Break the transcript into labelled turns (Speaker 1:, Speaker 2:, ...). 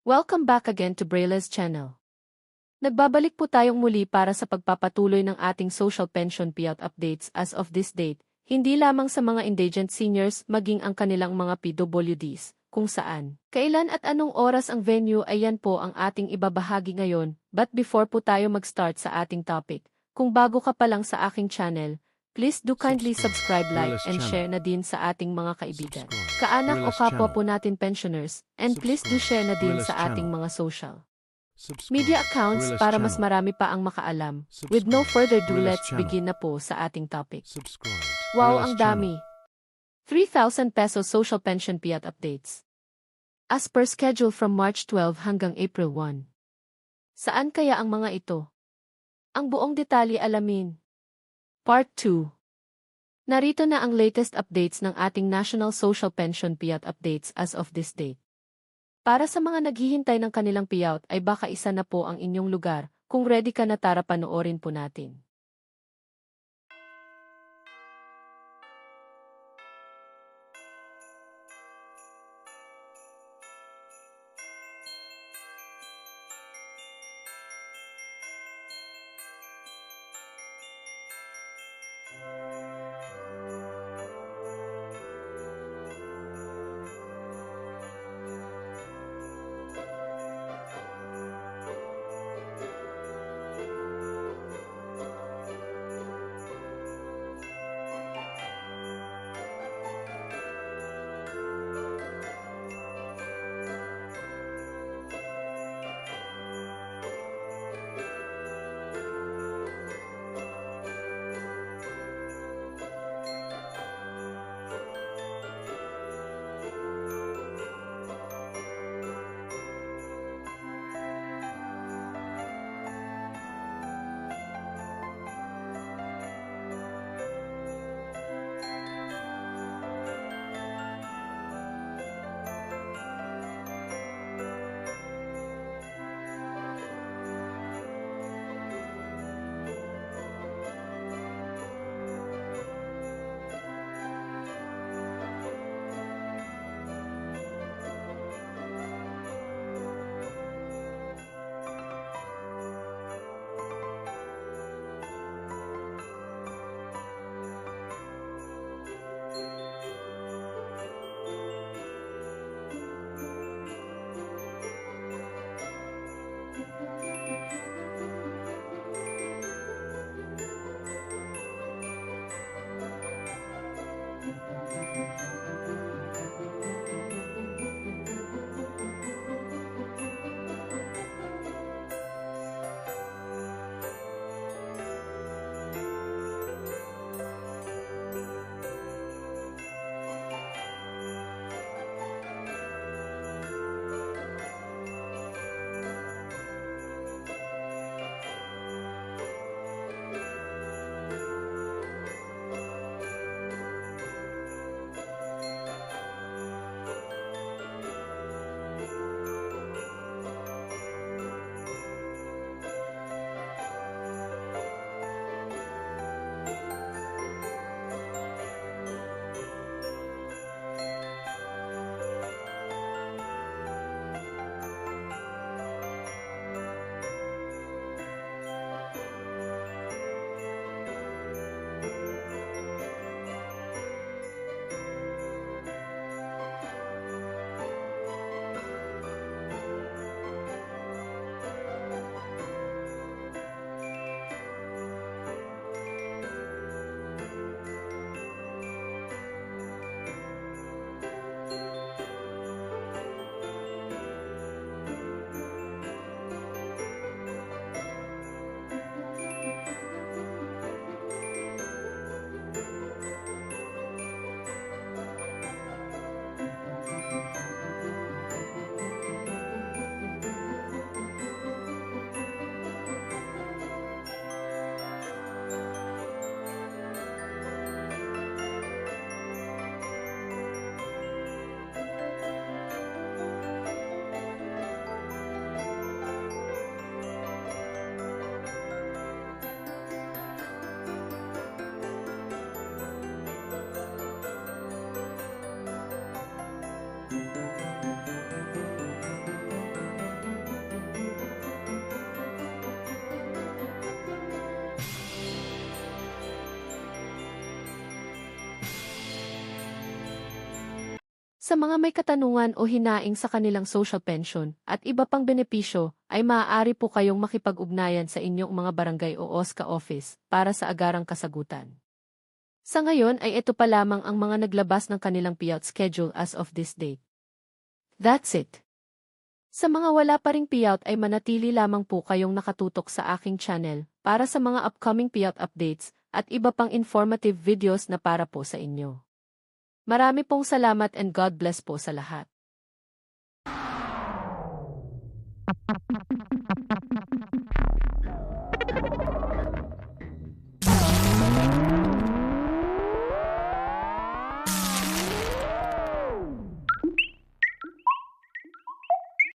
Speaker 1: Welcome back again to Braile's channel. Nagbabalik po tayong muli para sa pagpapatuloy ng ating social pension payout updates as of this date, hindi lamang sa mga indigent seniors maging ang kanilang mga PWDs, kung saan, kailan at anong oras ang venue ay yan po ang ating ibabahagi ngayon. But before po tayo mag-start sa ating topic, kung bago ka pa lang sa aking channel, please do kindly subscribe, like, and share na din sa ating mga kaibigan, kaanak o kapwa po natin pensioners, and please do share na din sa ating mga social media accounts para mas marami pa ang makaalam. With no further ado, let's begin na po sa ating topic. Wow, ang dami! 3,000 pesos social pension payout updates. As per schedule from March 12 hanggang April 1. Saan kaya ang mga ito? Ang buong detalye alamin. Part 2. Narito na ang latest updates ng ating National Social Pension Payout Updates as of this date. Para sa mga naghihintay ng kanilang payout ay baka isa na po ang inyong lugar, kung ready ka na tara panoorin po natin. Sa mga may katanungan o hinaing sa kanilang social pension at iba pang benepisyo, ay maaari po kayong makipag-ugnayan sa inyong mga barangay o OSCA office para sa agarang kasagutan. Sa ngayon ay ito pa lamang ang mga naglabas ng kanilang payout schedule as of this date. That's it. Sa mga wala pa ring payout ay manatili lamang po kayong nakatutok sa aking channel para sa mga upcoming payout updates at iba pang informative videos na para po sa inyo. Marami pong salamat and God bless po sa lahat.